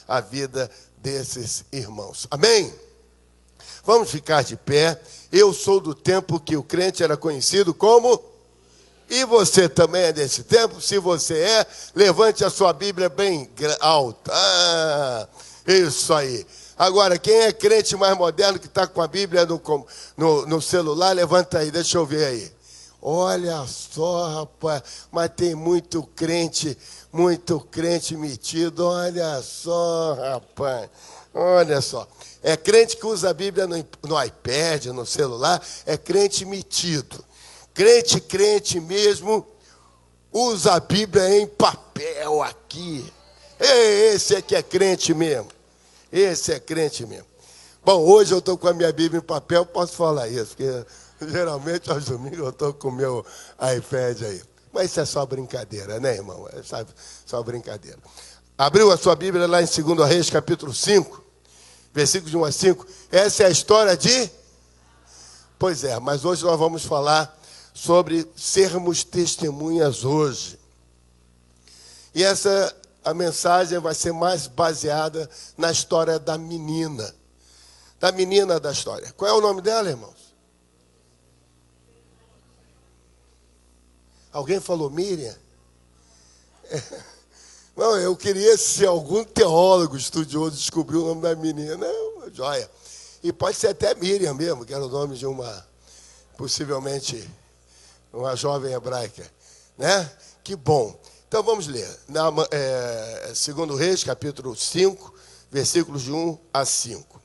a vida desses irmãos. Amém? Vamos ficar de pé. Eu sou do tempo que o crente era conhecido como... E você também é desse tempo? Se você é, levante a sua Bíblia bem alta. Isso aí. Agora, quem é crente mais moderno que está com a Bíblia no celular, levanta aí, deixa eu ver aí. Olha só, rapaz, mas tem muito crente metido. Olha só, rapaz, olha só. É crente que usa a Bíblia no iPad, no celular, é crente metido. Crente mesmo, usa a Bíblia em papel aqui. Esse aqui é crente mesmo. Esse é crente mesmo. Bom, hoje eu estou com a minha Bíblia em papel, posso falar isso, porque geralmente aos domingos eu estou com o meu iPad aí. Mas isso é só brincadeira, né, irmão? É só brincadeira. Abriu a sua Bíblia lá em 2 Reis, capítulo 5, versículos de 1 a 5. Essa é a história de... Pois é, mas hoje nós vamos falar sobre sermos testemunhas hoje. E a mensagem vai ser mais baseada na história da menina. Da menina da história. Qual é o nome dela, irmãos? Alguém falou Miriam? Não, eu queria se algum teólogo estudioso descobriu o nome da menina. Não, joia. E pode ser até Miriam mesmo, que era o nome de possivelmente, uma jovem hebraica, né? Que bom. Então vamos ler. 2 Reis, capítulo 5, versículos de 1 a 5.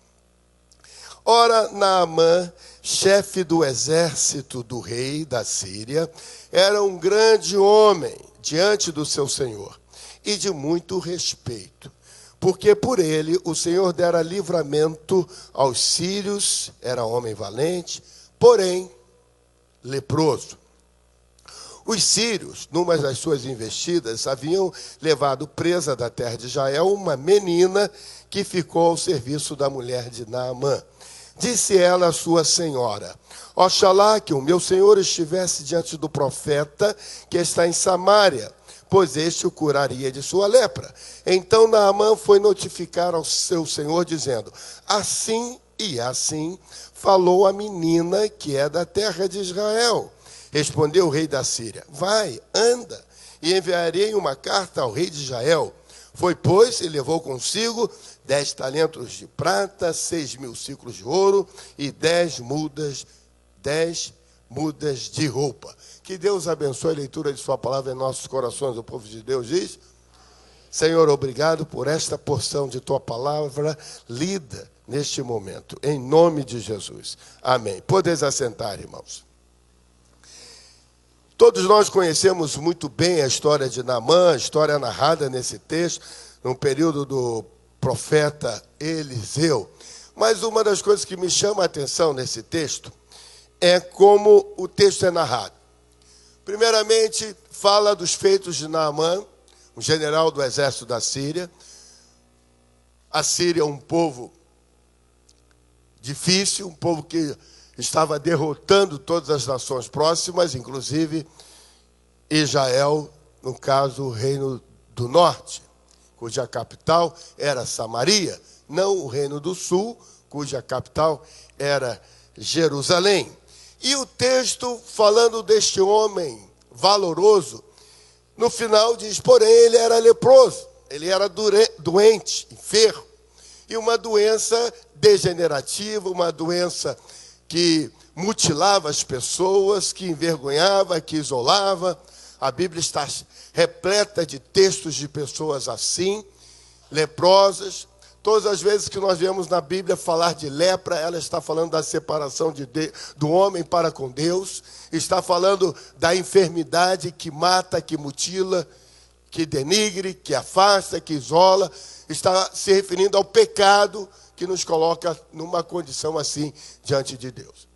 Ora, Naamã, chefe do exército do rei da Síria, era um grande homem diante do seu senhor e de muito respeito, porque por ele o Senhor dera livramento aos sírios, era homem valente, porém leproso. Os sírios, numa das suas investidas, haviam levado presa da terra de Israel uma menina que ficou ao serviço da mulher de Naamã. Disse ela à sua senhora: oxalá que o meu senhor estivesse diante do profeta que está em Samaria, pois este o curaria de sua lepra. Então Naamã foi notificar ao seu senhor, dizendo: assim e assim falou a menina que é da terra de Israel. Respondeu o rei da Síria: vai, anda, e enviarei uma carta ao rei de Israel. Foi, pois, e levou consigo 10 talentos de prata, 6.000 ciclos de ouro e 10 mudas de roupa. Que Deus abençoe a leitura de sua palavra em nossos corações. O povo de Deus diz: Senhor, obrigado por esta porção de tua palavra lida neste momento, em nome de Jesus. Amém. Podeis assentar, irmãos. Todos nós conhecemos muito bem a história de Naamã, a história narrada nesse texto, no período do profeta Eliseu. Mas uma das coisas que me chama a atenção nesse texto é como o texto é narrado. Primeiramente, fala dos feitos de Naamã, um general do exército da Síria. A Síria é um povo difícil, um povo que estava derrotando todas as nações próximas, inclusive Israel, no caso o reino do norte, cuja capital era Samaria, não o reino do sul, cuja capital era Jerusalém. E o texto, falando deste homem valoroso, no final diz: porém ele era leproso, ele era doente, enfermo, e uma doença degenerativa, uma doença que mutilava as pessoas, que envergonhava, que isolava. A Bíblia está repleta de textos de pessoas assim, leprosas. Todas as vezes que nós vemos na Bíblia falar de lepra, ela está falando da separação do homem para com Deus, está falando da enfermidade que mata, que mutila, que denigre, que afasta, que isola, está se referindo ao pecado que nos coloca numa condição assim diante de Deus.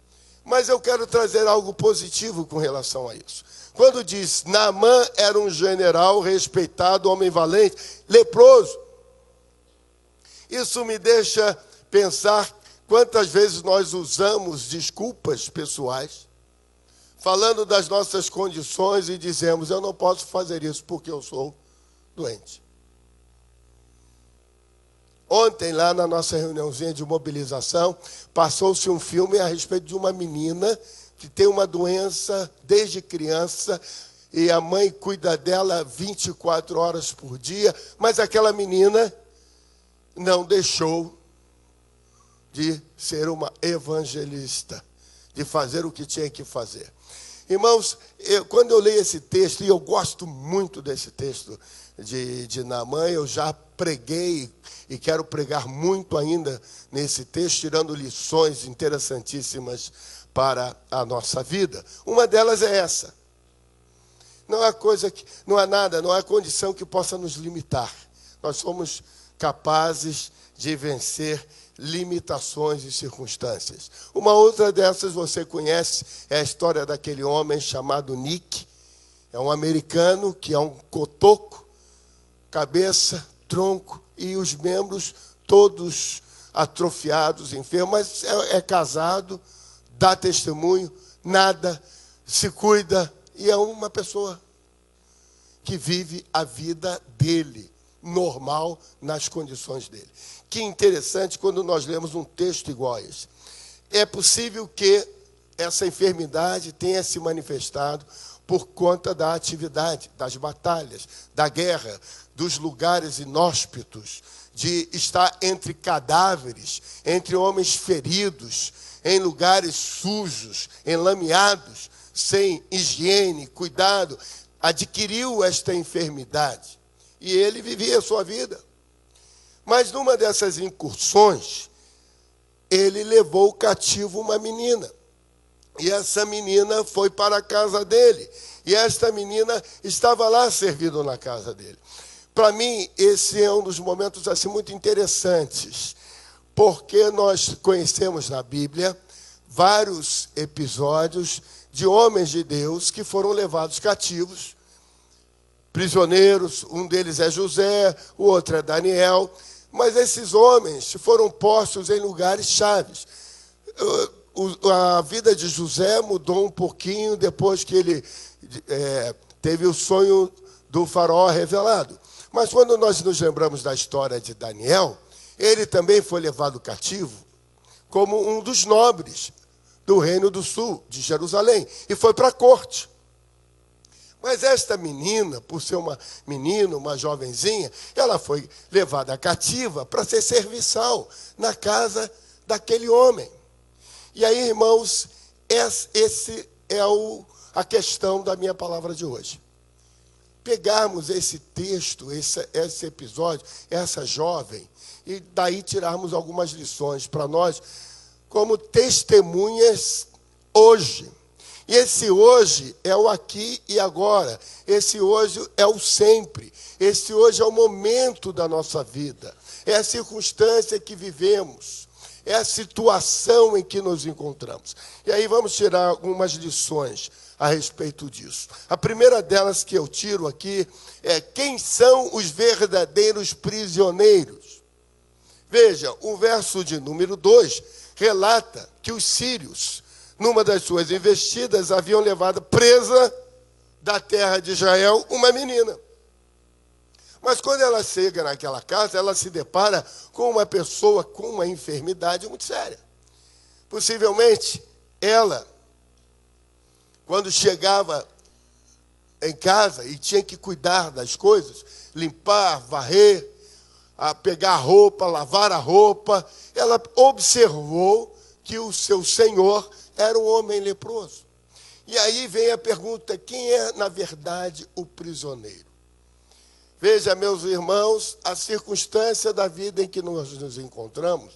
Mas eu quero trazer algo positivo com relação a isso. Quando diz Naamã era um general respeitado, homem valente, leproso, isso me deixa pensar quantas vezes nós usamos desculpas pessoais, falando das nossas condições e dizemos: eu não posso fazer isso porque eu sou doente. Ontem, lá na nossa reuniãozinha de mobilização, passou-se um filme a respeito de uma menina que tem uma doença desde criança e a mãe cuida dela 24 horas por dia, mas aquela menina não deixou de ser uma evangelista, de fazer o que tinha que fazer. Irmãos, quando eu leio esse texto, e eu gosto muito desse texto de Naamã, eu já preguei e quero pregar muito ainda nesse texto, tirando lições interessantíssimas para a nossa vida. Uma delas é essa. Não há nada, não há condição que possa nos limitar. Nós somos capazes de vencer limitações e circunstâncias. Uma outra dessas você conhece, é a história daquele homem chamado Nick. É um americano que é um cotoco, cabeça, tronco e os membros todos atrofiados, enfermos, mas é casado, dá testemunho, nada, se cuida e é uma pessoa que vive a vida dele, normal, nas condições dele. Que interessante quando nós lemos um texto igual a esse. É possível que essa enfermidade tenha se manifestado por conta da atividade, das batalhas, da guerra, dos lugares inóspitos, de estar entre cadáveres, entre homens feridos, em lugares sujos, enlameados, sem higiene, cuidado, adquiriu esta enfermidade. E ele vivia a sua vida. Mas numa dessas incursões, ele levou cativo uma menina. E essa menina foi para a casa dele. E esta menina estava lá servindo na casa dele. Para mim, esse é um dos momentos assim muito interessantes, porque nós conhecemos na Bíblia vários episódios de homens de Deus que foram levados cativos, prisioneiros, um deles é José, o outro é Daniel, mas esses homens foram postos em lugares chaves. A vida de José mudou um pouquinho depois que ele teve o sonho do faraó revelado. Mas quando nós nos lembramos da história de Daniel, ele também foi levado cativo como um dos nobres do Reino do Sul, de Jerusalém, e foi para a corte. Mas esta menina, por ser uma menina, uma jovenzinha, ela foi levada cativa para ser serviçal na casa daquele homem. E aí, irmãos, esse é a questão da minha palavra de hoje. Pegarmos esse texto, esse episódio, essa jovem, e daí tirarmos algumas lições para nós, como testemunhas hoje. E esse hoje é o aqui e agora. Esse hoje é o sempre. Esse hoje é o momento da nossa vida. É a circunstância que vivemos. É a situação em que nos encontramos. E aí vamos tirar algumas lições a respeito disso. A primeira delas que eu tiro aqui é: quem são os verdadeiros prisioneiros? Veja, o verso de número 2 relata que os sírios, numa das suas investidas, haviam levado presa da terra de Israel uma menina. Mas quando ela chega naquela casa, ela se depara com uma pessoa com uma enfermidade muito séria. Possivelmente, ela, quando chegava em casa e tinha que cuidar das coisas, limpar, varrer, pegar a roupa, lavar a roupa, ela observou que o seu senhor era um homem leproso. E aí vem a pergunta: quem é, na verdade, o prisioneiro? Veja, meus irmãos, a circunstância da vida em que nós nos encontramos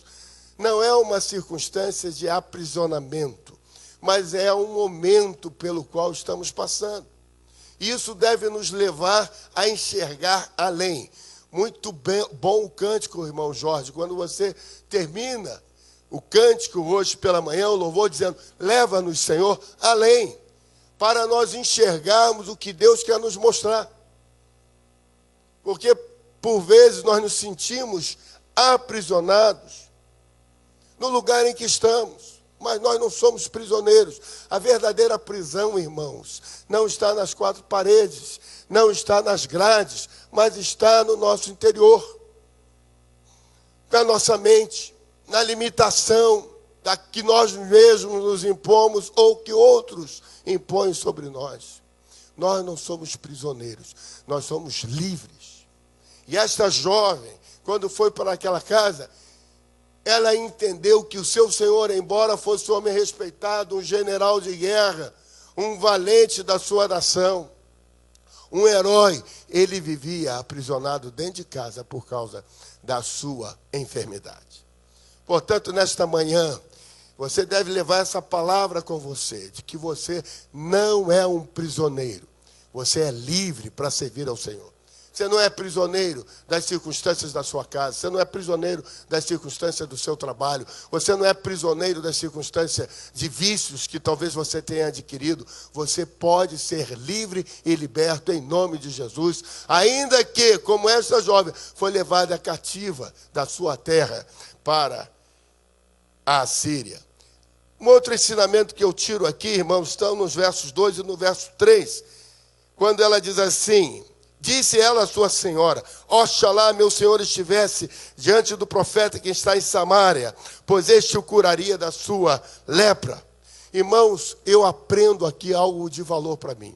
não é uma circunstância de aprisionamento, mas é um momento pelo qual estamos passando. Isso deve nos levar a enxergar além. Muito bom o cântico, irmão Jorge, quando você termina o cântico hoje pela manhã, o louvor dizendo: leva-nos, Senhor, além, para nós enxergarmos o que Deus quer nos mostrar. Porque, por vezes, nós nos sentimos aprisionados no lugar em que estamos, mas nós não somos prisioneiros. A verdadeira prisão, irmãos, não está nas quatro paredes, não está nas grades, mas está no nosso interior. na nossa mente, na limitação da que nós mesmos nos impomos ou que outros impõem sobre nós. Nós não somos prisioneiros, nós somos livres. E esta jovem, quando foi para aquela casa, ela entendeu que o seu senhor, embora fosse um homem respeitado, um general de guerra, um valente da sua nação, um herói, ele vivia aprisionado dentro de casa por causa da sua enfermidade. Portanto, nesta manhã, você deve levar essa palavra com você, de que você não é um prisioneiro. Você é livre para servir ao Senhor. Você não é prisioneiro das circunstâncias da sua casa. Você não é prisioneiro das circunstâncias do seu trabalho. Você não é prisioneiro das circunstâncias de vícios que talvez você tenha adquirido. Você pode ser livre e liberto em nome de Jesus. Ainda que, como essa jovem, foi levada cativa da sua terra para a Assíria. Um outro ensinamento que eu tiro aqui, irmãos, estão nos versos 2 e no verso 3, quando ela diz assim: disse ela à sua senhora, oxalá meu senhor estivesse diante do profeta que está em Samaria, pois este o curaria da sua lepra. Irmãos, eu aprendo aqui algo de valor para mim.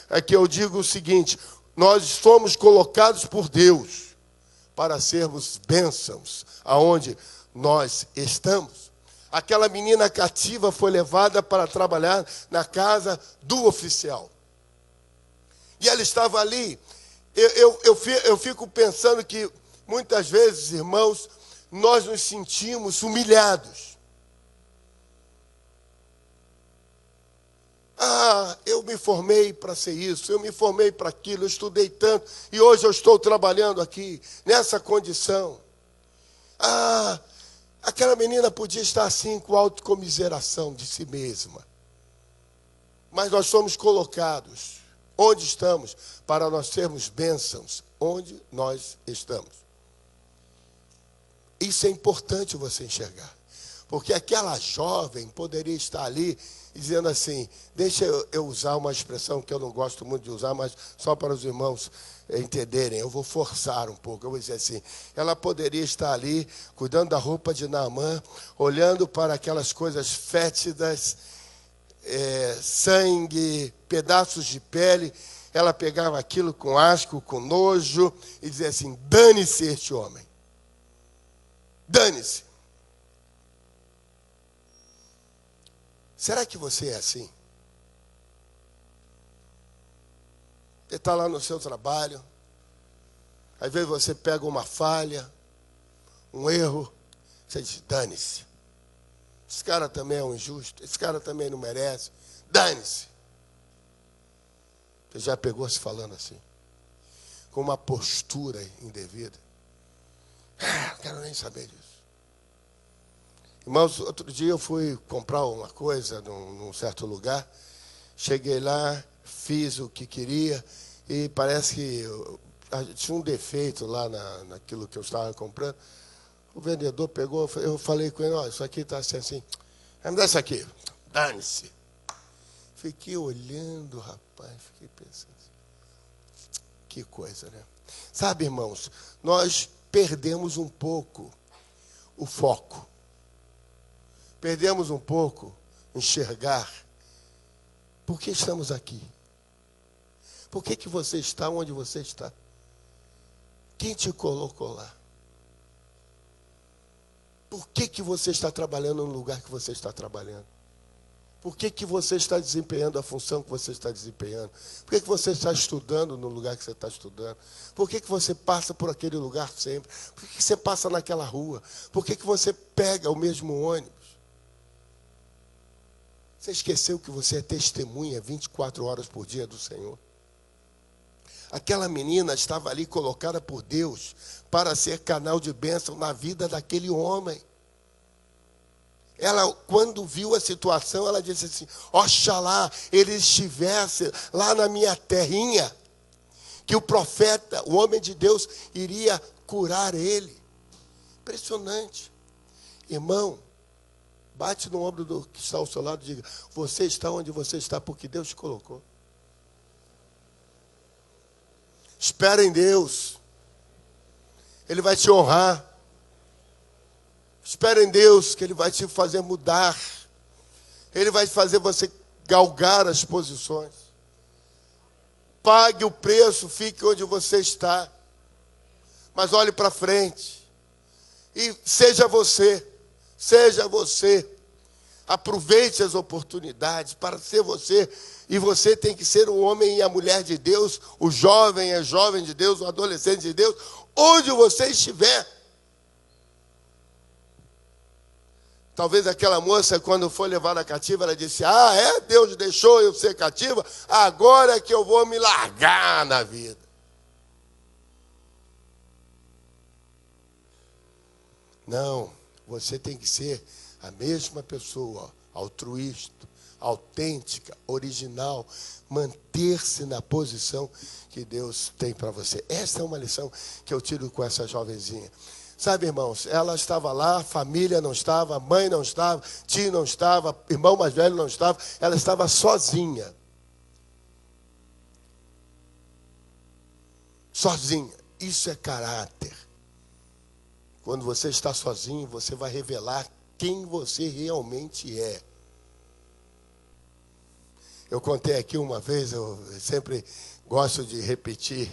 Aqui eu digo o seguinte: nós somos colocados por Deus para sermos bênçãos aonde nós estamos. Aquela menina cativa foi levada para trabalhar na casa do oficial. E ela estava ali. Eu fico pensando que muitas vezes, irmãos, nós nos sentimos humilhados. Eu me formei para ser isso, eu me formei para aquilo, eu estudei tanto, e hoje eu estou trabalhando aqui, nessa condição. Aquela menina podia estar assim, com autocomiseração de si mesma. Mas nós somos colocados onde estamos, para nós sermos bênçãos, onde nós estamos. Isso é importante você enxergar. Porque aquela jovem poderia estar ali dizendo assim, deixa eu usar uma expressão que eu não gosto muito de usar, mas só para os irmãos entenderem, eu vou forçar um pouco, eu vou dizer assim, ela poderia estar ali, cuidando da roupa de Naamã, olhando para aquelas coisas fétidas, sangue, pedaços de pele, ela pegava aquilo com asco, com nojo, e dizia assim, dane-se este homem. Dane-se. Será que você é assim? Você está lá no seu trabalho, às vezes você pega uma falha, um erro, você diz, dane-se. Esse cara também é um injusto, esse cara também não merece, dane-se. Você já pegou se falando assim, com uma postura indevida? Não quero nem saber disso. Irmãos, outro dia eu fui comprar uma coisa num certo lugar, cheguei lá, fiz o que queria e parece que tinha um defeito lá naquilo que eu estava comprando. O vendedor pegou, eu falei com ele, isso aqui está assim, me dá isso aqui, dane-se. Fiquei olhando, rapaz, fiquei pensando, que coisa, né? Sabe, irmãos, nós perdemos um pouco o foco. Perdemos um pouco enxergar. Por que estamos aqui? Por que você está onde você está? Quem te colocou lá? Por que você está trabalhando no lugar que você está trabalhando? Por que você está desempenhando a função que você está desempenhando? Por que você está estudando no lugar que você está estudando? Por que você passa por aquele lugar sempre? Por que você passa naquela rua? Por que você pega o mesmo ônibus? Você esqueceu que você é testemunha 24 horas por dia do Senhor? Aquela menina estava ali colocada por Deus para ser canal de bênção na vida daquele homem. Ela, quando viu a situação, ela disse assim, oxalá ele estivesse lá na minha terrinha, que o profeta, o homem de Deus, iria curar ele. Impressionante. Irmão, bate no ombro do que está ao seu lado e diga, você está onde você está porque Deus te colocou. Espera em Deus. Ele vai te honrar. Espera em Deus, que Ele vai te fazer mudar. Ele vai fazer você galgar as posições. Pague o preço, fique onde você está. Mas olhe para frente. E seja você. Seja você. Aproveite as oportunidades para ser você. E você tem que ser o homem e a mulher de Deus, o jovem e a jovem de Deus, o adolescente de Deus, onde você estiver. Talvez aquela moça, quando foi levada cativa, ela disse: ah, é? Deus deixou eu ser cativa? Agora é que eu vou me largar na vida. Não, você tem que ser a mesma pessoa, altruísta, autêntica, original, manter-se na posição que Deus tem para você. Essa é uma lição que eu tiro com essa jovenzinha. Sabe, irmãos, ela estava lá, família não estava, mãe não estava, tio não estava, irmão mais velho não estava, ela estava sozinha. Sozinha. Isso é caráter. Quando você está sozinho, você vai revelar quem você realmente é. Eu contei aqui uma vez, eu sempre gosto de repetir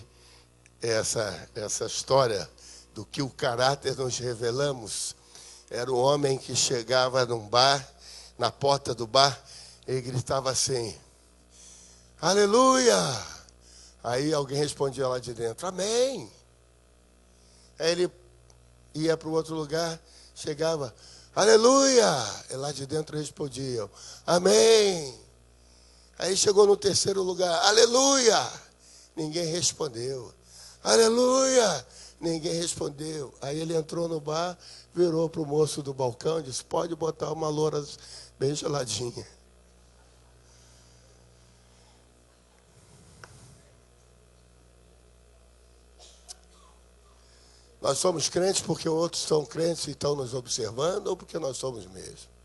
essa história do que o caráter nós revelamos. Era um homem que chegava num bar, na porta do bar, e gritava assim: aleluia! Aí alguém respondia lá de dentro: amém! Aí ele ia para o outro lugar, chegava: aleluia! E lá de dentro respondiam: amém! Aí chegou no terceiro lugar: aleluia! Ninguém respondeu. Aleluia! Ninguém respondeu. Aí ele entrou no bar, virou para o moço do balcão e disse: pode botar uma loura bem geladinha. Nós somos crentes porque outros são crentes e estão nos observando, ou porque nós somos mesmo?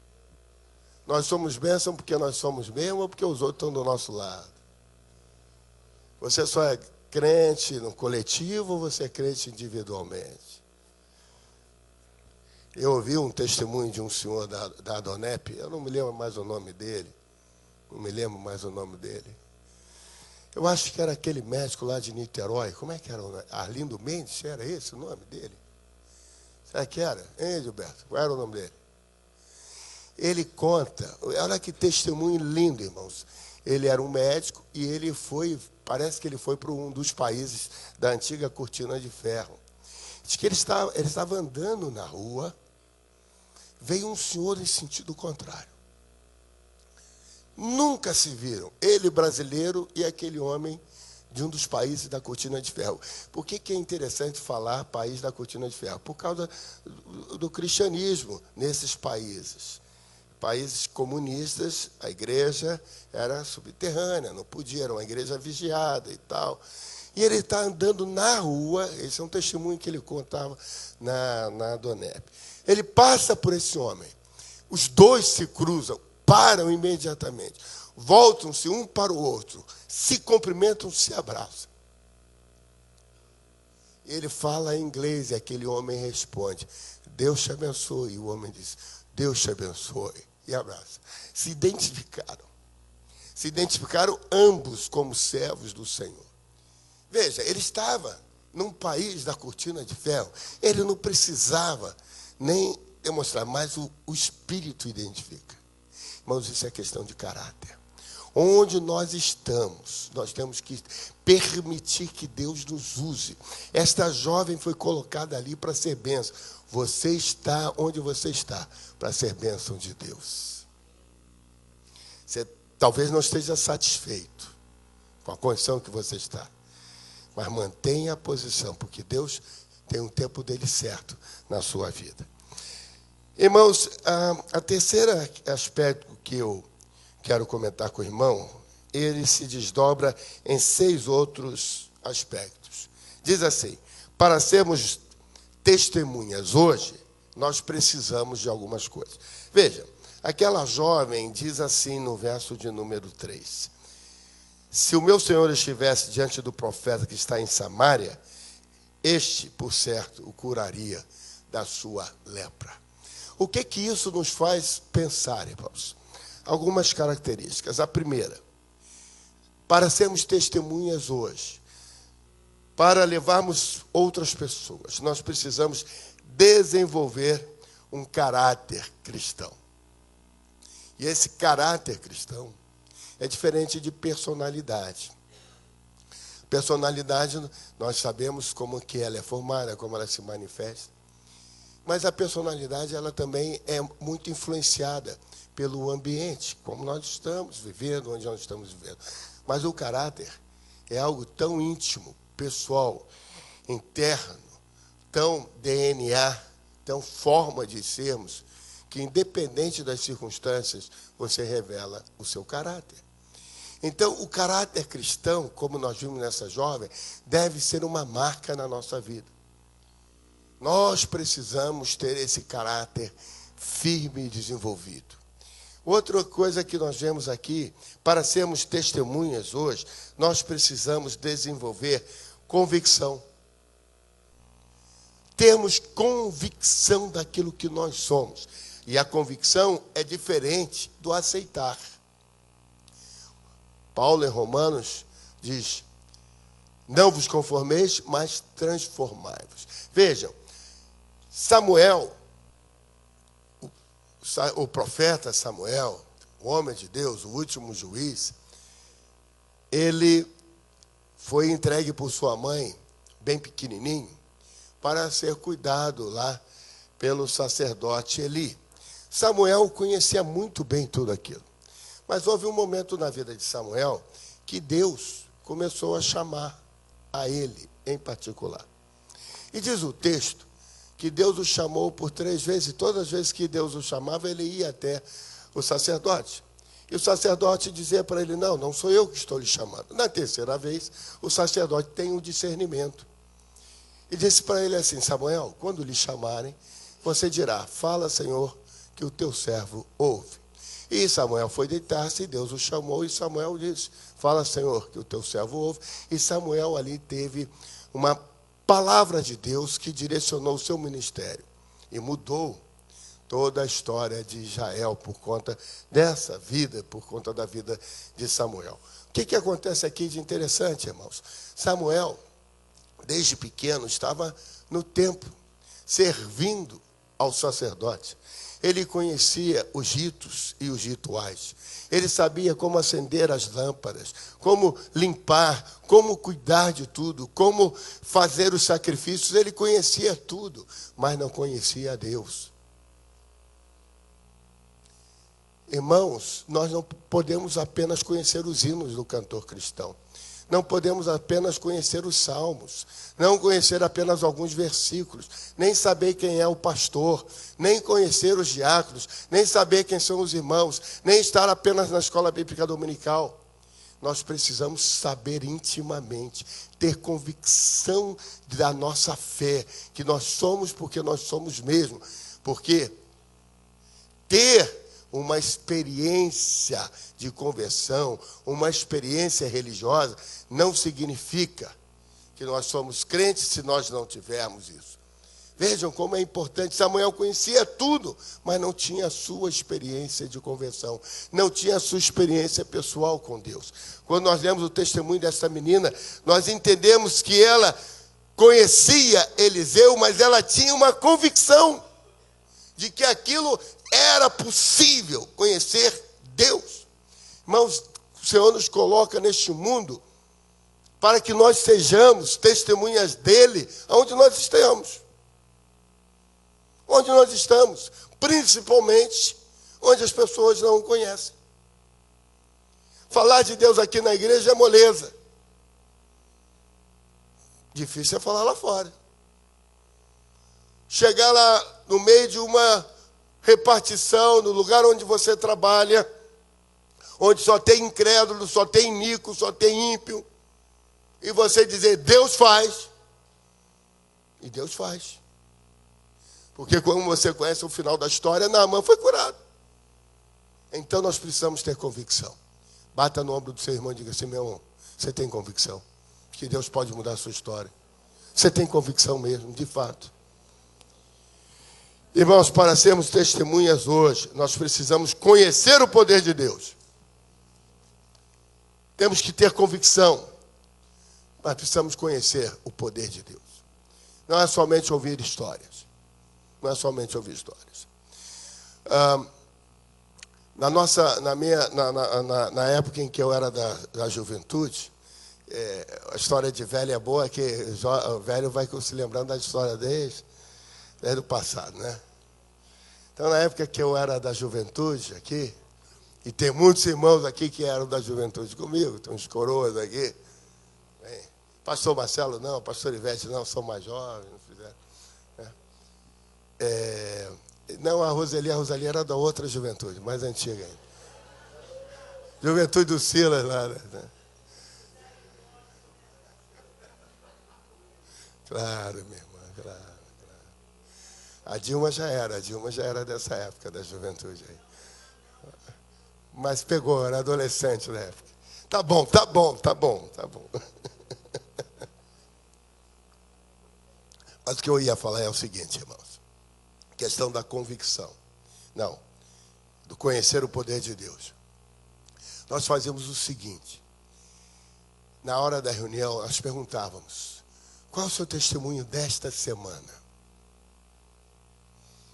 Nós somos bênção porque nós somos mesmo, ou porque os outros estão do nosso lado? Você só é crente no coletivo ou você é crente individualmente? Eu ouvi um testemunho de um senhor da Adonep, eu não me lembro mais o nome dele. Eu acho que era aquele médico lá de Niterói. Como é que era o nome? Arlindo Mendes, era esse o nome dele? Será que era? Hein, Gilberto? Qual era o nome dele? Ele conta, olha que testemunho lindo, irmãos. Ele era um médico e ele foi, parece que ele foi para um dos países da antiga cortina de ferro. Diz que ele estava andando na rua, veio um senhor em sentido contrário. Nunca se viram, ele brasileiro e aquele homem de um dos países da cortina de ferro. Por que é interessante falar país da cortina de ferro? Por causa do cristianismo nesses países. Países comunistas, a igreja era subterrânea, não podia, era uma igreja vigiada e tal. E ele está andando na rua, esse é um testemunho que ele contava na Adonep. Ele passa por esse homem, os dois se cruzam, param imediatamente, voltam-se um para o outro, se cumprimentam, se abraçam. Ele fala em inglês e aquele homem responde: Deus te abençoe. E o homem diz: Deus te abençoe. E abraça. Se identificaram ambos como servos do Senhor. Veja, ele estava num país da cortina de ferro. Ele não precisava nem demonstrar, mas o Espírito identifica. Irmãos, isso é questão de caráter. Onde nós estamos, nós temos que permitir que Deus nos use. Esta jovem foi colocada ali para ser bênção. Você está onde você está para ser bênção de Deus. Você talvez não esteja satisfeito com a condição que você está, mas mantenha a posição, porque Deus tem um tempo dele certo na sua vida. Irmãos, a terceira aspecto que eu quero comentar com o irmão, ele se desdobra em 6 outros aspectos. Diz assim: para sermos testemunhas hoje, nós precisamos de algumas coisas. Veja, aquela jovem diz assim no verso de número 3: se o meu Senhor estivesse diante do profeta que está em Samaria, este, por certo, o curaria da sua lepra. O que isso nos faz pensar, irmãos? Algumas características. A primeira, para sermos testemunhas hoje, para levarmos outras pessoas, nós precisamos desenvolver um caráter cristão. E esse caráter cristão é diferente de personalidade. Personalidade, nós sabemos como que ela é formada, como ela se manifesta. Mas a personalidade, ela também é muito influenciada pelo ambiente, como nós estamos vivendo, onde nós estamos vivendo. Mas o caráter é algo tão íntimo, pessoal, interno, tão DNA, tão forma de sermos, que independente das circunstâncias, você revela o seu caráter. Então, o caráter cristão, como nós vimos nessa jovem, deve ser uma marca na nossa vida. Nós precisamos ter esse caráter firme e desenvolvido. Outra coisa que nós vemos aqui, para sermos testemunhas hoje, nós precisamos desenvolver convicção. Termos convicção daquilo que nós somos. E a convicção é diferente do aceitar. Paulo, em Romanos, diz: não vos conformeis, mas transformai-vos. Vejam, Samuel, o profeta Samuel, o homem de Deus, o último juiz, ele foi entregue por sua mãe, bem pequenininho, para ser cuidado lá pelo sacerdote Eli. Samuel conhecia muito bem tudo aquilo. Mas houve um momento na vida de Samuel que Deus começou a chamar a ele em particular. E diz o texto que Deus o chamou por 3 vezes, e todas as vezes que Deus o chamava, ele ia até o sacerdote. E o sacerdote dizia para ele: não, não sou eu que estou lhe chamando. Na terceira vez, o sacerdote tem um discernimento. E disse para ele assim: Samuel, quando lhe chamarem, você dirá: fala, Senhor, que o teu servo ouve. E Samuel foi deitar-se, e Deus o chamou, e Samuel disse: fala, Senhor, que o teu servo ouve. E Samuel ali teve uma palavra de Deus que direcionou o seu ministério. E mudou toda a história de Israel por conta dessa vida, por conta da vida de Samuel. O que acontece aqui de interessante, irmãos? Samuel, desde pequeno, estava no templo, servindo ao sacerdote. Ele conhecia os ritos e os rituais. Ele sabia como acender as lâmpadas, como limpar, como cuidar de tudo, como fazer os sacrifícios. Ele conhecia tudo, mas não conhecia a Deus. Irmãos, nós não podemos apenas conhecer os hinos do cantor cristão. Não podemos apenas conhecer os salmos, não conhecer apenas alguns versículos, nem saber quem é o pastor, nem conhecer os diáconos, nem saber quem são os irmãos, nem estar apenas na escola bíblica dominical. Nós precisamos saber intimamente, ter convicção da nossa fé, que nós somos porque nós somos mesmo. Porque ter uma experiência de conversão, uma experiência religiosa, não significa que nós somos crentes se nós não tivermos isso. Vejam como é importante. Samuel conhecia tudo, mas não tinha a sua experiência de conversão, não tinha a sua experiência pessoal com Deus. Quando nós lemos o testemunho dessa menina, nós entendemos que ela conhecia Eliseu, mas ela tinha uma convicção de que aquilo era possível, conhecer Deus. Irmãos, o Senhor nos coloca neste mundo para que nós sejamos testemunhas dele onde nós estamos. Onde nós estamos, principalmente onde as pessoas não o conhecem. Falar de Deus aqui na igreja é moleza. Difícil é falar lá fora. Chegar lá no meio de uma repartição, no lugar onde você trabalha, onde só tem incrédulo, só tem iníquo, só tem ímpio, e você dizer: Deus faz. E Deus faz. Porque como você conhece o final da história, Naamã foi curado. Então nós precisamos ter convicção. Bata no ombro do seu irmão e diga assim: meu irmão, você tem convicção que Deus pode mudar a sua história? Você tem convicção mesmo, de fato? Irmãos, para sermos testemunhas hoje, nós precisamos conhecer o poder de Deus. Temos que ter convicção, mas precisamos conhecer o poder de Deus. Não é somente ouvir histórias. Não é somente ouvir histórias. Na época em que eu era da juventude, a história de velho é boa, que o velho vai se lembrando da história desde o passado, né? Então, na época que eu era da juventude aqui, e tem muitos irmãos aqui que eram da juventude comigo, tem uns coroas aqui. Pastor Marcelo não, pastor Ivete não, são mais jovens, não fizeram. Não, a Roseli era da outra juventude, mais antiga ainda. Juventude do Silas lá, né? Claro, minha irmã, claro. A Dilma já era dessa época da juventude aí. Mas pegou, era adolescente na época. Tá bom. Mas o que eu ia falar é o seguinte, irmãos. Questão da convicção. Não, do conhecer o poder de Deus. Nós fazemos o seguinte. Na hora da reunião, nós perguntávamos: qual é o seu testemunho desta semana?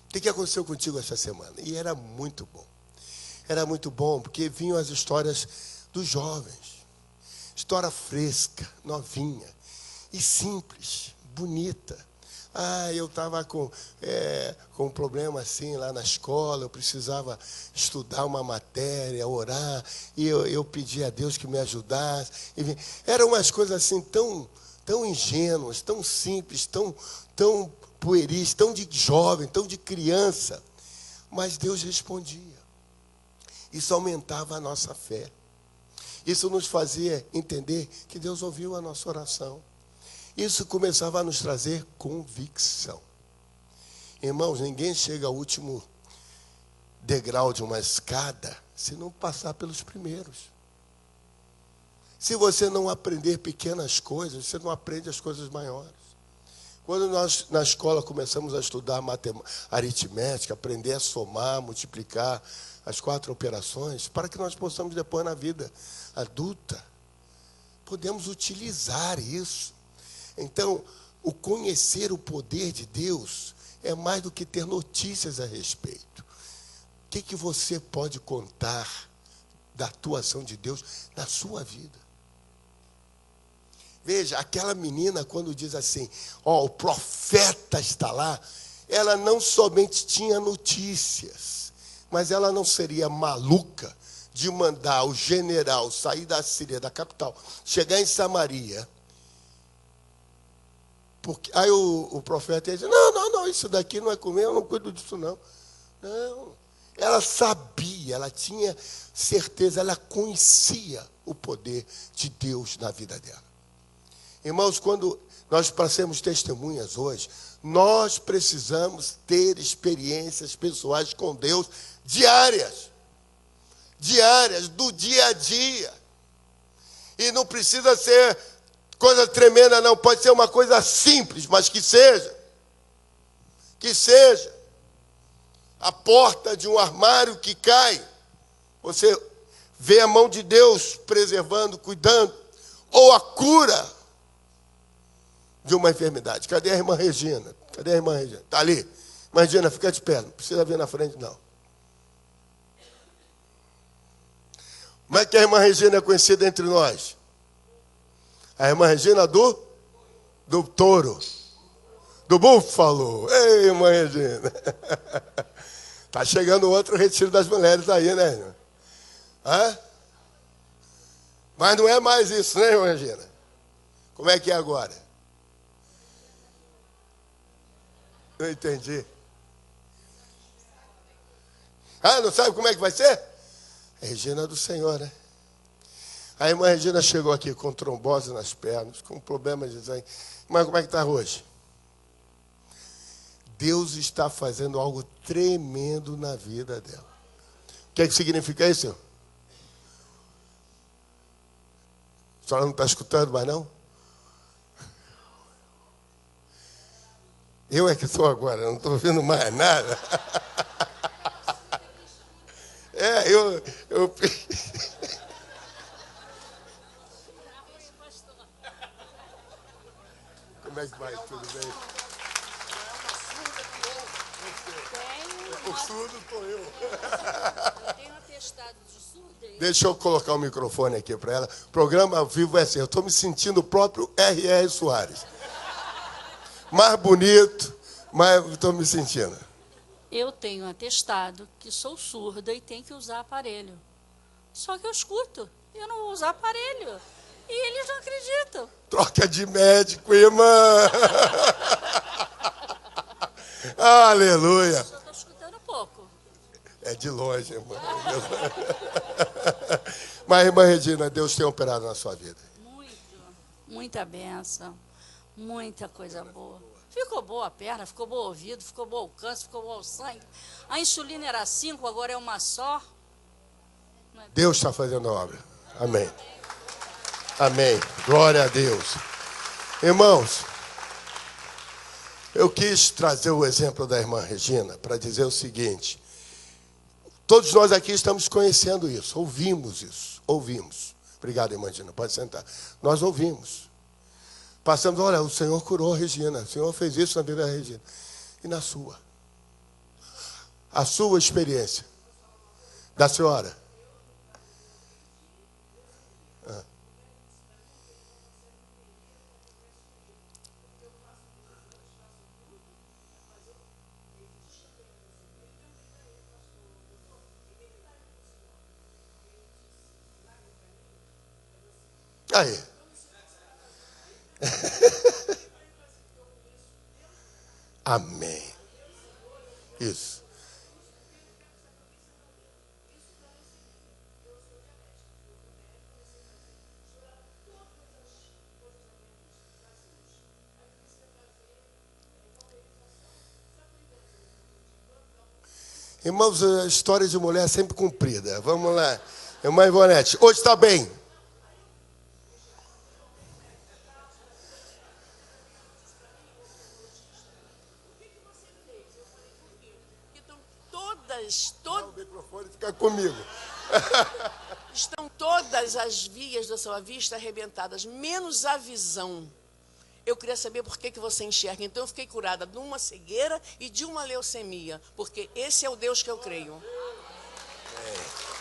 O que aconteceu contigo esta semana? E era muito bom. Era muito bom, porque vinham as histórias dos jovens. História fresca, novinha e simples, bonita. Eu estava com um problema assim lá na escola, eu precisava estudar uma matéria, orar, e eu pedi a Deus que me ajudasse. Enfim, eram umas coisas assim tão ingênuas, tão simples, tão pueris, tão de jovem, tão de criança. Mas Deus respondia. Isso aumentava a nossa fé. Isso nos fazia entender que Deus ouviu a nossa oração. Isso começava a nos trazer convicção. Irmãos, ninguém chega ao último degrau de uma escada se não passar pelos primeiros. Se você não aprender pequenas coisas, você não aprende as coisas maiores. Quando nós, na escola, começamos a estudar aritmética, aprender a somar, multiplicar as 4 operações, para que nós possamos depois, na vida adulta, podemos utilizar isso. Então, o conhecer o poder de Deus é mais do que ter notícias a respeito. O que você pode contar da atuação de Deus na sua vida? Veja, aquela menina, quando diz assim, o profeta está lá, ela não somente tinha notícias, mas ela não seria maluca de mandar o general sair da Síria, da capital, chegar em Samaria. Porque, aí o profeta ia dizer, não, isso daqui não é comigo, eu não cuido disso não. Não, ela sabia, ela tinha certeza, ela conhecia o poder de Deus na vida dela. Irmãos, quando nós passamos testemunhas hoje, nós precisamos ter experiências pessoais com Deus diárias, do dia a dia. E não precisa ser coisa tremenda, não. Pode ser uma coisa simples, mas que seja a porta de um armário que cai. Você vê a mão de Deus preservando, cuidando, ou a cura de uma enfermidade. Cadê a irmã Regina? Está ali. Irmã Regina, fica de pé, não precisa vir na frente, não. Como é que a irmã Regina é conhecida entre nós? A irmã Regina do touro, do búfalo. Ei, irmã Regina. Está chegando outro retiro das mulheres aí, né, irmã? Mas não é mais isso, né, irmã Regina? Como é que é agora? Não entendi. Não sabe como é que vai ser? É Regina do Senhor, né? A irmã Regina chegou aqui com trombose nas pernas, com problemas de sangue. Mas como é que está hoje? Deus está fazendo algo tremendo na vida dela. O que significa isso? A senhora não está escutando mais, não? Eu é que estou agora, não estou ouvindo mais nada. Eu... Como é que vai? Tudo bem? O surdo estou eu. Eu tenho atestado de surdez. Deixa eu colocar o microfone aqui para ela. O programa ao vivo é assim. Eu estou me sentindo o próprio R.R. Soares. Mais bonito, mas estou me sentindo. Eu tenho atestado que sou surda e tenho que usar aparelho. Só que eu escuto. Eu não vou usar aparelho. E eles não acreditam. Troca de médico, irmã. Aleluia. Só estou escutando pouco. É de longe, irmã. Mas, irmã Regina, Deus tem operado na sua vida. Muita bênção. Muita coisa boa. Ficou boa a perna, ficou bom o ouvido, ficou bom o câncer, ficou bom o sangue. A insulina era 5, agora é uma só. Deus está fazendo a obra. Amém. Amém. Glória a Deus. Irmãos, eu quis trazer o exemplo da irmã Regina para dizer o seguinte. Todos nós aqui estamos conhecendo isso, ouvimos isso, ouvimos. Obrigado, irmã Regina, pode sentar. Nós ouvimos. Passamos, olha, o Senhor curou a Regina, o Senhor fez isso na vida da Regina. E na sua? A sua experiência da senhora? Aí. Amém. Isso. Irmãos, a história de mulher é sempre cumprida. Vamos lá. Irmã Ivonete, hoje está bem. O microfone fica comigo. Estão todas as vias da sua vista arrebentadas, menos a visão. Eu queria saber por que você enxerga. Então eu fiquei curada de uma cegueira e de uma leucemia, porque esse é o Deus que eu creio.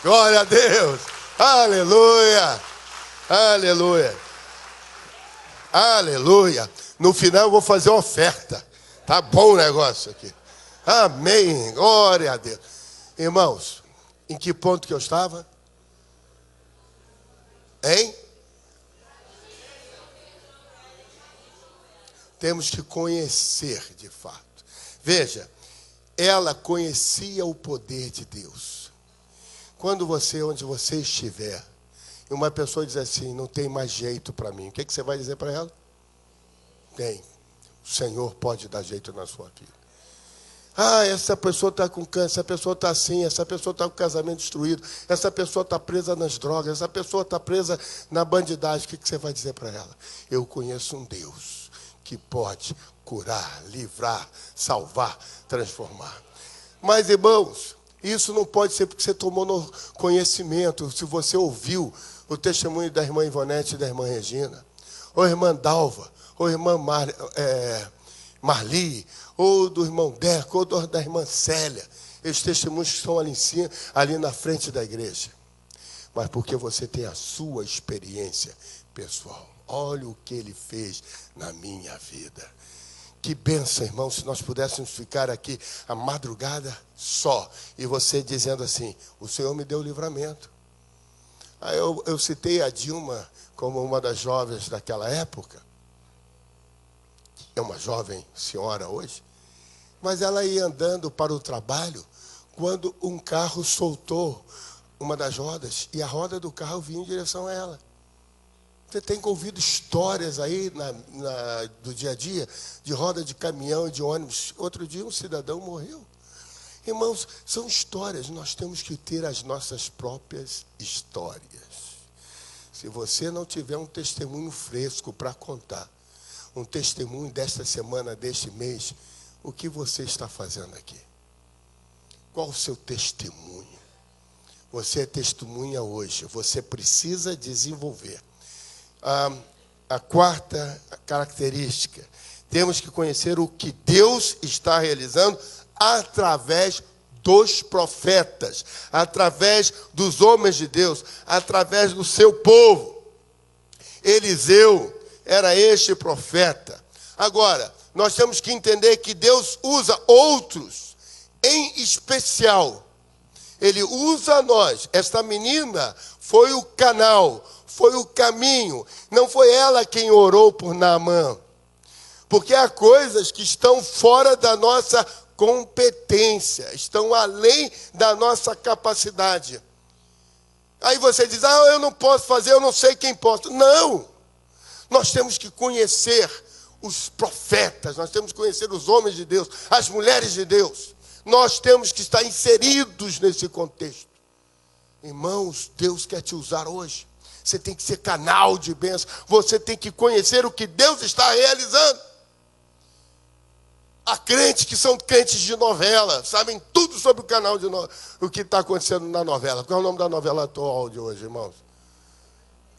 Glória a Deus. Aleluia. Aleluia. Aleluia. No final eu vou fazer oferta. Tá bom o negócio aqui. Amém. Glória a Deus. Irmãos, em que ponto que eu estava? Hein? Temos que conhecer de fato. Veja, ela conhecia o poder de Deus. Quando você, onde você estiver, e uma pessoa diz assim, não tem mais jeito para mim, o que você vai dizer para ela? Tem. O Senhor pode dar jeito na sua vida. Ah, essa pessoa está com câncer, essa pessoa está assim, essa pessoa está com o casamento destruído, essa pessoa está presa nas drogas, essa pessoa está presa na bandidagem. O que você vai dizer para ela? Eu conheço um Deus que pode curar, livrar, salvar, transformar. Mas, irmãos, isso não pode ser porque você tomou no conhecimento, se você ouviu o testemunho da irmã Ivonete e da irmã Regina, ou a irmã Dalva, ou a irmã Marli, ou do irmão Deco, ou da irmã Célia. Esses testemunhos que estão ali em cima, ali na frente da igreja. Mas porque você tem a sua experiência pessoal. Olha o que ele fez na minha vida. Que bênção, irmão, se nós pudéssemos ficar aqui a madrugada só. E você dizendo assim, o Senhor me deu livramento. Aí eu citei a Dilma como uma das jovens daquela época. É uma jovem senhora hoje. Mas ela ia andando para o trabalho quando um carro soltou uma das rodas e a roda do carro vinha em direção a ela. Você tem ouvido histórias aí do dia a dia de roda de caminhão e de ônibus. Outro dia um cidadão morreu. Irmãos, são histórias. Nós temos que ter as nossas próprias histórias. Se você não tiver um testemunho fresco para contar, um testemunho desta semana, deste mês, O que você está fazendo aqui? Qual o seu testemunho? Você é testemunha hoje. Você precisa desenvolver. A quarta característica. Temos que conhecer o que Deus está realizando através dos profetas, através dos homens de Deus, através do seu povo. Eliseu era este profeta. Agora, nós temos que entender que Deus usa outros em especial. Ele usa nós. Esta menina foi o canal, foi o caminho. Não foi ela quem orou por Naamã. Porque há coisas que estão fora da nossa competência, estão além da nossa capacidade. Aí você diz, eu não posso fazer, eu não sei quem posso. Não! Nós temos que conhecer os profetas, nós temos que conhecer os homens de Deus, as mulheres de Deus. Nós temos que estar inseridos nesse contexto. Irmãos, Deus quer te usar hoje. Você tem que ser canal de bênção. Você tem que conhecer o que Deus está realizando. Há crentes que são crentes de novela, sabem tudo sobre o canal o que está acontecendo na novela. Qual é o nome da novela atual de hoje, irmãos?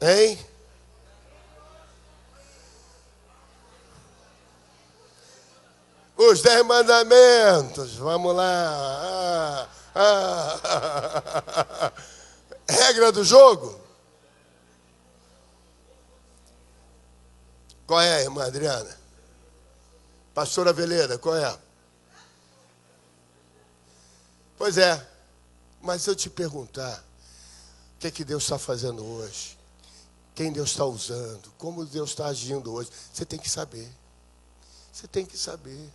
Hein? Os 10 mandamentos, vamos lá. Regra do jogo? Qual é, irmã Adriana? Pastora Veleda, qual é? Pois é, mas se eu te perguntar, o que Deus está fazendo hoje? Quem Deus está usando? Como Deus está agindo hoje? Você tem que saber. Você tem que saber.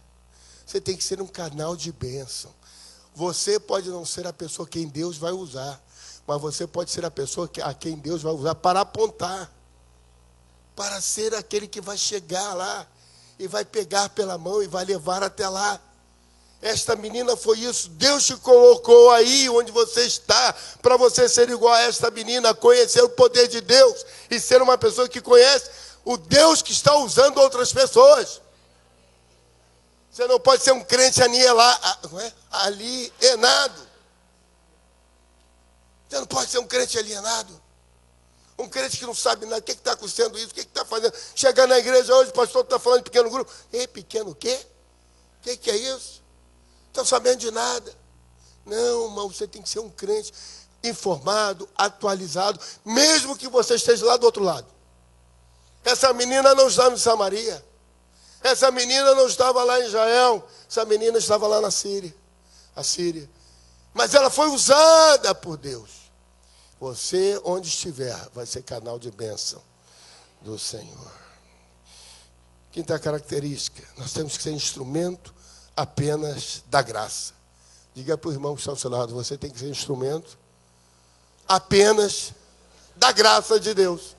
Você tem que ser um canal de bênção. Você pode não ser a pessoa quem Deus vai usar, mas você pode ser a pessoa a quem Deus vai usar para apontar, para ser aquele que vai chegar lá e vai pegar pela mão e vai levar até lá. Esta menina foi isso. Deus te colocou aí onde você está, para você ser igual a esta menina, conhecer o poder de Deus e ser uma pessoa que conhece o Deus que está usando outras pessoas. Você não pode ser um crente alienado. Você não pode ser um crente alienado. Um crente que não sabe nada. O que está acontecendo isso? O que está fazendo? Chegar na igreja hoje, o pastor está falando de pequeno grupo. Ei, pequeno o quê? O que é isso? Não estou sabendo de nada. Não, irmão, você tem que ser um crente informado, atualizado, mesmo que você esteja lá do outro lado. Essa menina não estava em Samaria. Essa menina não estava lá em Israel. Essa menina estava lá na Síria. A Síria. Mas ela foi usada por Deus. Você, onde estiver, vai ser canal de bênção do Senhor. Quinta característica, nós temos que ser instrumento apenas da graça. Diga para o irmão que está ao seu lado, você tem que ser instrumento apenas da graça de Deus.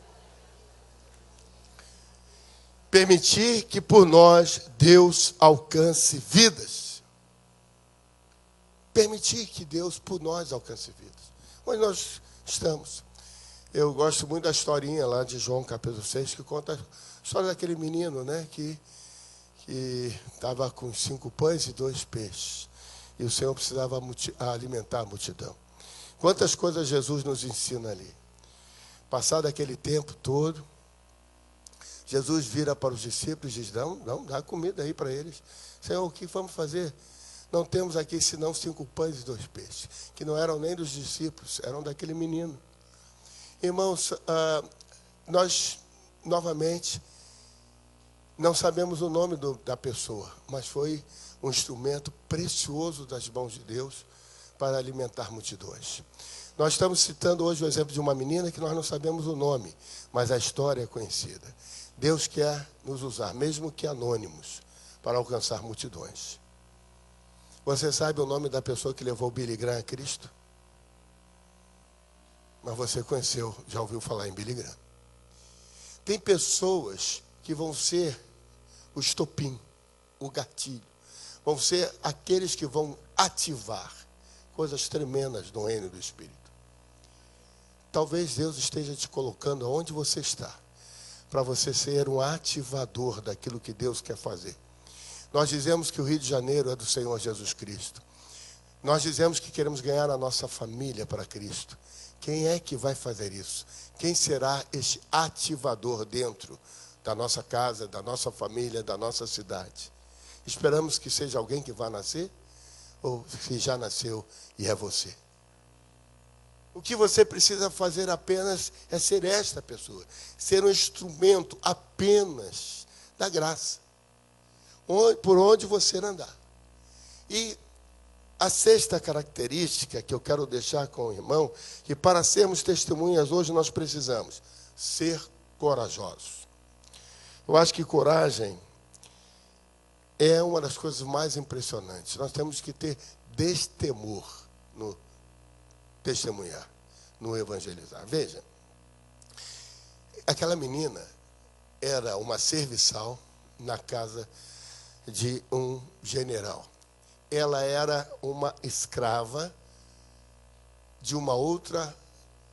Permitir que por nós Deus alcance vidas. Permitir que Deus por nós alcance vidas. Onde nós estamos. Eu gosto muito da historinha lá de João capítulo 6, que conta a história daquele menino, né, que estava com 5 pães e 2 peixes. E o Senhor precisava alimentar a multidão. Quantas coisas Jesus nos ensina ali. Passado aquele tempo todo, Jesus vira para os discípulos e diz, não, dá comida aí para eles. Senhor, o que vamos fazer? Não temos aqui senão 5 pães e 2 peixes, que não eram nem dos discípulos, eram daquele menino. Irmãos, nós, novamente, não sabemos o nome da pessoa, mas foi um instrumento precioso das mãos de Deus para alimentar multidões. Nós estamos citando hoje o exemplo de uma menina que nós não sabemos o nome, mas a história é conhecida. Deus quer nos usar, mesmo que anônimos, para alcançar multidões. Você sabe o nome da pessoa que levou Billy Graham a Cristo? Mas você conheceu, já ouviu falar em Billy Graham. Tem pessoas que vão ser o estopim, o gatilho. Vão ser aqueles que vão ativar coisas tremendas no reino do Espírito. Talvez Deus esteja te colocando onde você está, para você ser um ativador daquilo que Deus quer fazer. Nós dizemos que o Rio de Janeiro é do Senhor Jesus Cristo. Nós dizemos que queremos ganhar a nossa família para Cristo. Quem é que vai fazer isso? Quem será este ativador dentro da nossa casa, da nossa família, da nossa cidade? Esperamos que seja alguém que vá nascer? Ou se já nasceu e é você? O que você precisa fazer apenas é ser esta pessoa. Ser um instrumento apenas da graça. Por onde você andar. E a sexta característica que eu quero deixar com o irmão, que para sermos testemunhas hoje nós precisamos ser corajosos. Eu acho que coragem é uma das coisas mais impressionantes. Nós temos que ter destemor no testemunhar, no evangelizar. Veja, aquela menina era uma serviçal na casa de um general. Ela era uma escrava de uma outra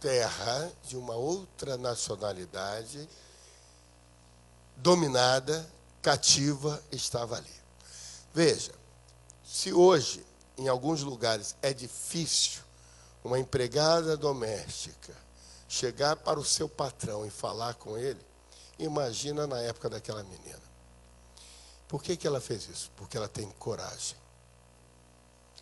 terra, de uma outra nacionalidade, dominada, cativa, estava ali. Veja, se hoje, em alguns lugares, é difícil uma empregada doméstica chegar para o seu patrão e falar com ele, imagina na época daquela menina. Por que ela fez isso? Porque ela tem coragem.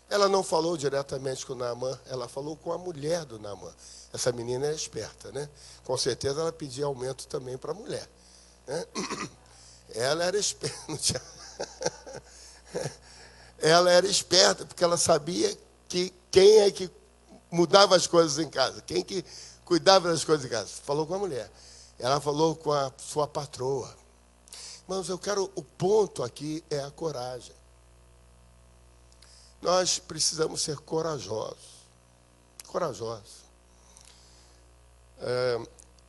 Ela não falou diretamente com o Naamã, ela falou com a mulher do Naamã. Essa menina é esperta, né? Com certeza ela pedia aumento também para a mulher, né? Ela era esperta. Ela era esperta porque ela sabia que quem é que mudava as coisas em casa, quem que cuidava das coisas em casa. Falou com a mulher. Ela falou com a sua patroa. Mas o ponto aqui é a coragem. Nós precisamos ser corajosos. Corajosos.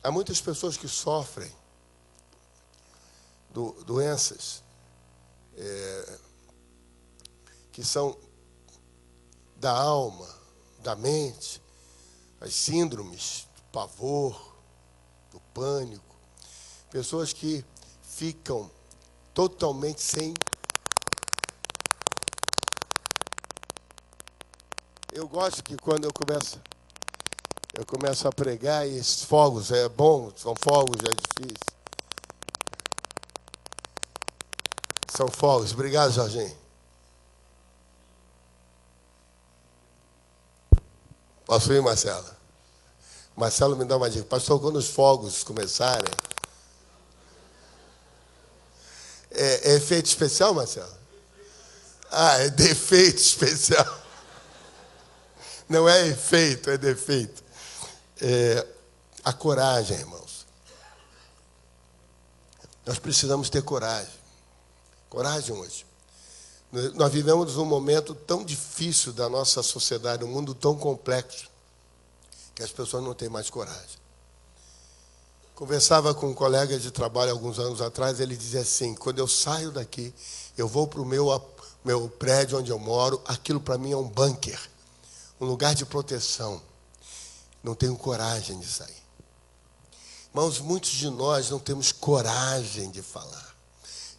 Há muitas pessoas que sofrem doenças que são da alma, da mente, as síndromes do pavor, do pânico. Pessoas que ficam totalmente sem. Eu gosto que quando eu começo a pregar e esses fogos é bom, são fogos, é difícil. São fogos. Obrigado, Jorginho. Posso ir, Marcelo? Marcelo me dá uma dica. Pastor, quando os fogos começarem... É efeito especial, Marcelo? Ah, é defeito especial. Não é efeito, é defeito. A coragem, irmãos. Nós precisamos ter coragem. Coragem hoje. Nós vivemos um momento tão difícil da nossa sociedade, um mundo tão complexo, que as pessoas não têm mais coragem. Conversava com um colega de trabalho alguns anos atrás, ele dizia assim, quando eu saio daqui, eu vou para o meu prédio onde eu moro, aquilo para mim é um bunker, um lugar de proteção. Não tenho coragem de sair. Irmãos, muitos de nós não temos coragem de falar,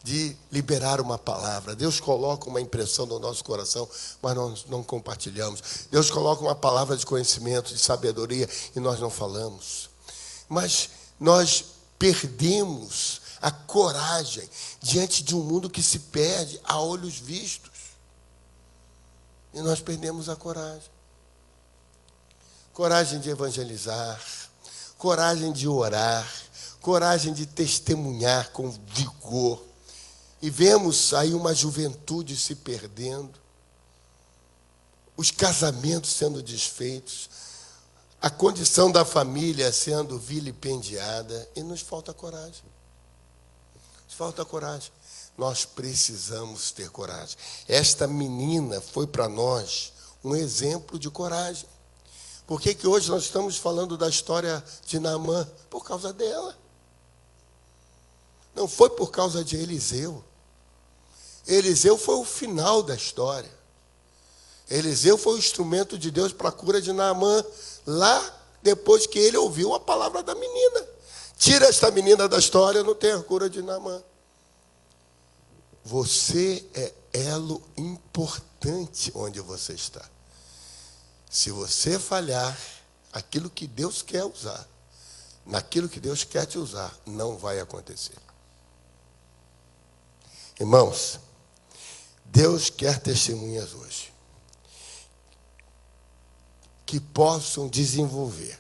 de liberar uma palavra. Deus coloca uma impressão no nosso coração, mas nós não compartilhamos. Deus coloca uma palavra de conhecimento, de sabedoria, e nós não falamos. Mas nós perdemos a coragem diante de um mundo que se perde a olhos vistos. E nós perdemos a coragem. Coragem de evangelizar, coragem de orar, coragem de testemunhar com vigor. E vemos aí uma juventude se perdendo, os casamentos sendo desfeitos, a condição da família sendo vilipendiada, e nos falta coragem. Nos falta coragem. Nós precisamos ter coragem. Esta menina foi para nós um exemplo de coragem. Por que hoje nós estamos falando da história de Naamã? Por causa dela. Não foi por causa de Eliseu. Eliseu foi o final da história. Eliseu foi o instrumento de Deus para a cura de Naamã, lá depois que ele ouviu a palavra da menina. Tira esta menina da história, não tem a cura de Naamã. Você é elo importante onde você está. Se você falhar, aquilo que Deus quer usar, naquilo que Deus quer te usar, não vai acontecer. Irmãos, Deus quer testemunhas hoje que possam desenvolver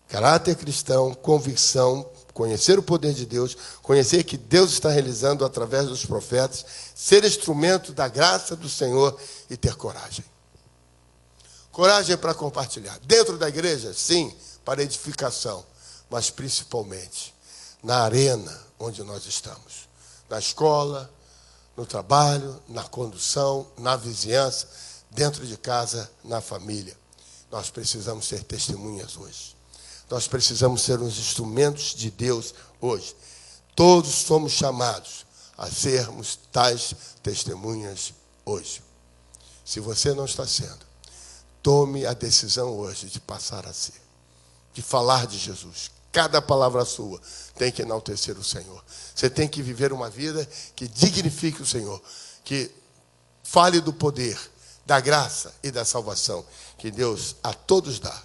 caráter cristão, convicção, conhecer o poder de Deus, conhecer que Deus está realizando através dos profetas, ser instrumento da graça do Senhor e ter coragem. Coragem para compartilhar. Dentro da igreja, sim, para edificação, mas principalmente na arena onde nós estamos. Na escola, no trabalho, na condução, na vizinhança, dentro de casa, na família. Nós precisamos ser testemunhas hoje. Nós precisamos ser os instrumentos de Deus hoje. Todos somos chamados a sermos tais testemunhas hoje. Se você não está sendo, tome a decisão hoje de passar a ser, de falar de Jesus. Cada palavra sua tem que enaltecer o Senhor. Você tem que viver uma vida que dignifique o Senhor, que fale do poder, da graça e da salvação que Deus a todos dá,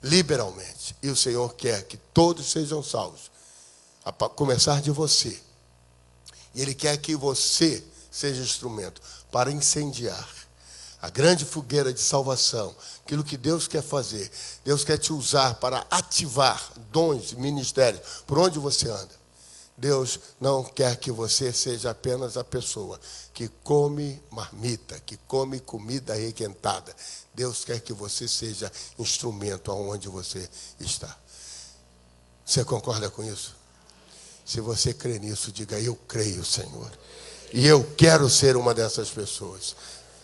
liberalmente. E o Senhor quer que todos sejam salvos, a começar de você. E Ele quer que você seja instrumento para incendiar a grande fogueira de salvação, aquilo que Deus quer fazer. Deus quer te usar para ativar dons e ministérios por onde você anda. Deus não quer que você seja apenas a pessoa que come marmita, que come comida requentada. Deus quer que você seja instrumento aonde você está. Você concorda com isso? Se você crê nisso, diga: eu creio, Senhor. E eu quero ser uma dessas pessoas.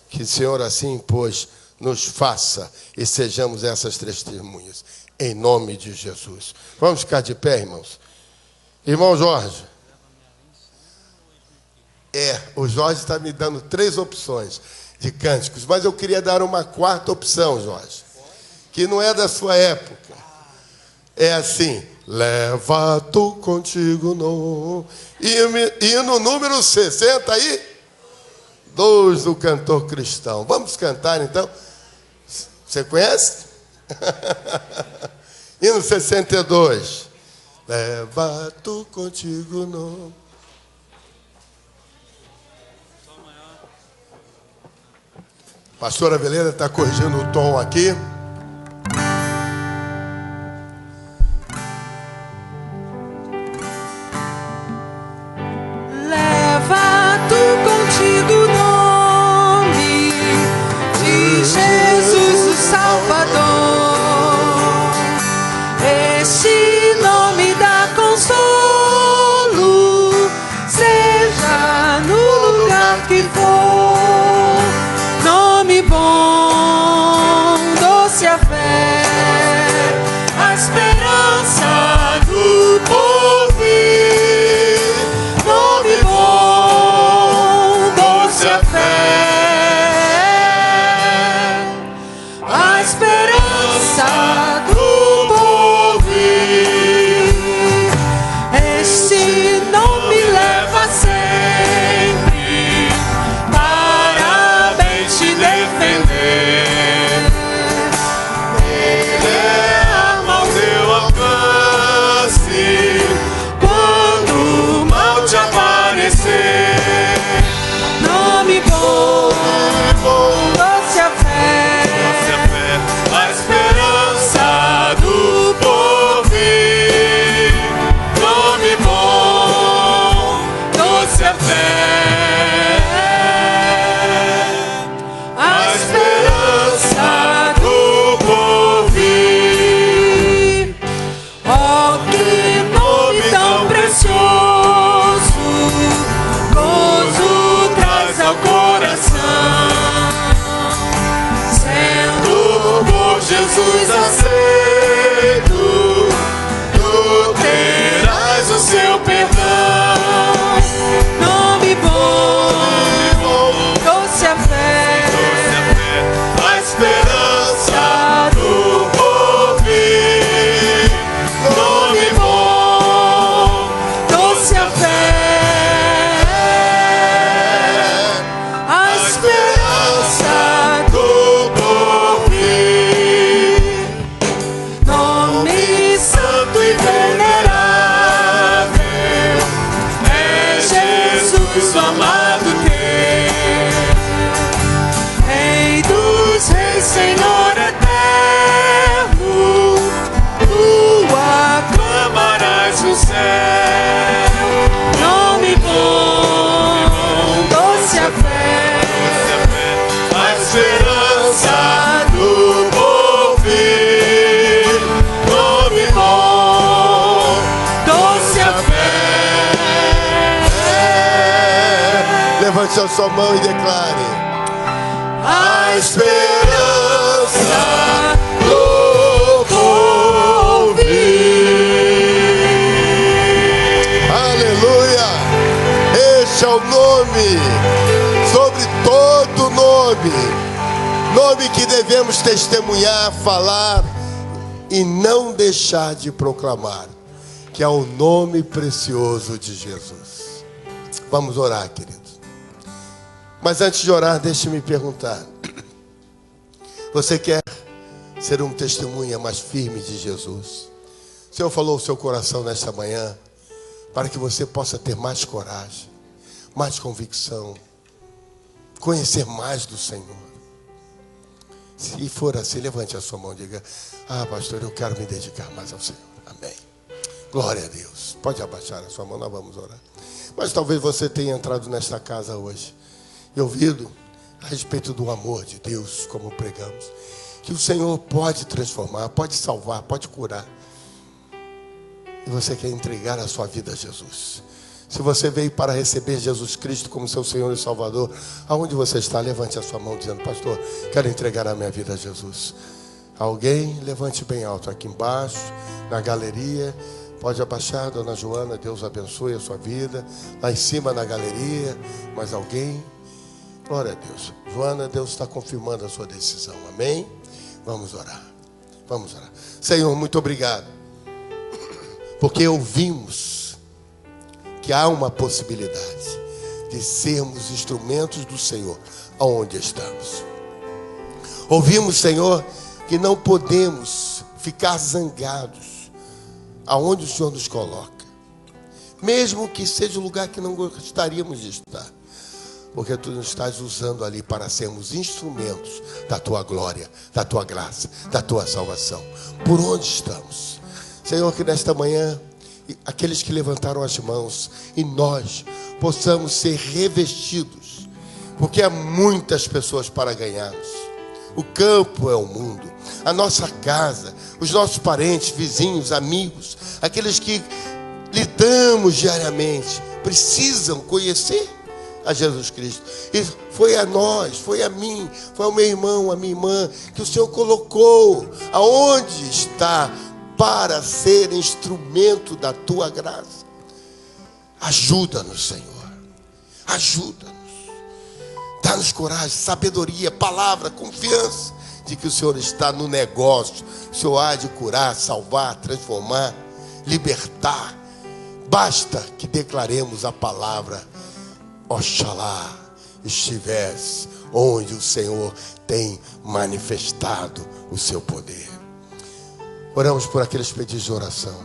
Que o Senhor assim, pois, nos faça e sejamos essas testemunhas. Em nome de Jesus. Vamos ficar de pé, irmãos. Irmão Jorge. O Jorge está me dando 3 opções de cânticos, mas eu queria dar uma 4ª opção, Jorge, que não é da sua época. É assim: leva tu contigo no... E no número 62 do cantor cristão. Vamos cantar então? Você conhece? Hino 62. Leva tu contigo no... Pastora Velena está corrigindo o tom aqui. Leva tu contigo o nome de Jesus o Salvador. Este nome dá consolo, seja no lugar que for. Nome bom, doce a fé, a esperança do povo. Nome bom, doce a fé, a esperança do povo. Este nome leva sempre para bem te defender. Ele é arma ao teu alcance quando o mal te aparecer. Nome bom, doce a fé, a esperança do povo. Nome bom, doce a fé, a esperança do povo. Oh, que nome tão precioso, gozo traz ao coração. Sendo por Jesus aceito, tu terás o seu perdão. Nome bom, doce a fé, a esperança do povo. Nome bom, doce a fé, esperança do porvir, nome bom, doce a fé. Levante a sua mão e declare: A esperança do porvir. aleluia! Este é o nome sobre todo nome, nome que devemos testemunhar, falar e não deixar de proclamar, que é o nome precioso de Jesus. Vamos orar, queridos. Mas antes de orar, deixe-me perguntar: você quer ser um testemunha mais firme de Jesus? O Senhor falou ao seu coração nesta manhã para que você possa ter mais coragem, mais convicção, conhecer mais do Senhor. Se for assim, levante a sua mão e diga: pastor, eu quero me dedicar mais ao Senhor. Amém. Glória a Deus. Pode abaixar a sua mão, nós vamos orar. Mas talvez você tenha entrado nesta casa hoje e ouvido a respeito do amor de Deus, como pregamos, que o Senhor pode transformar, pode salvar, pode curar. E você quer entregar a sua vida a Jesus. Se você veio para receber Jesus Cristo como seu Senhor e Salvador, aonde você está, levante a sua mão dizendo: pastor, quero entregar a minha vida a Jesus. Alguém? Levante bem alto aqui embaixo, na galeria. Pode abaixar, dona Joana, Deus abençoe a sua vida. Lá em cima na galeria, mais alguém? Glória a Deus. Joana, Deus está confirmando a sua decisão. Amém? Vamos orar. Vamos orar. Senhor, muito obrigado, porque ouvimos que há uma possibilidade de sermos instrumentos do Senhor aonde estamos. Ouvimos, Senhor, que não podemos ficar zangados aonde o Senhor nos coloca, mesmo que seja o lugar que não gostaríamos de estar, porque Tu nos estás usando ali para sermos instrumentos da Tua glória, da Tua graça, da Tua salvação. Por onde estamos, Senhor, que nesta manhã aqueles que levantaram as mãos e nós possamos ser revestidos, porque há muitas pessoas para ganharmos. O campo é o mundo, a nossa casa, os nossos parentes, vizinhos, amigos, aqueles que lidamos diariamente, precisam conhecer a Jesus Cristo. E foi a nós, foi a mim, foi ao meu irmão, a minha irmã, que o Senhor colocou aonde está para ser instrumento da Tua graça. Ajuda-nos, Senhor, ajuda-nos, dá-nos coragem, sabedoria, palavra, confiança de que o Senhor está no negócio. O Senhor há de curar, salvar, transformar, libertar. Basta que declaremos a palavra: Oxalá estivesse onde o Senhor tem manifestado o seu poder. Oramos por aqueles pedidos de oração.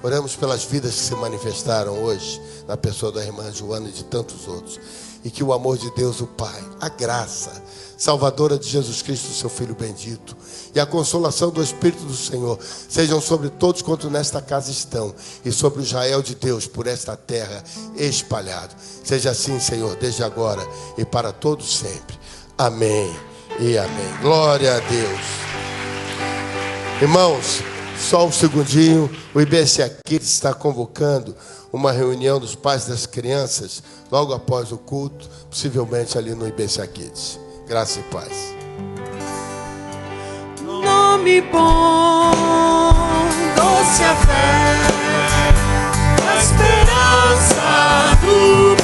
Oramos pelas vidas que se manifestaram hoje, na pessoa da irmã Joana e de tantos outros. E que o amor de Deus, o Pai, a graça salvadora de Jesus Cristo, seu Filho bendito, e a consolação do Espírito do Senhor sejam sobre todos quanto nesta casa estão, e sobre o Israel de Deus por esta terra espalhado. Seja assim, Senhor, desde agora e para todos sempre. Amém e amém. Glória a Deus. Irmãos, só um segundinho. O IBC aqui está convocando uma reunião dos pais das crianças logo após o culto, possivelmente ali no IBC Kids. Graça e paz. Nome bom, doce a fé, a esperança do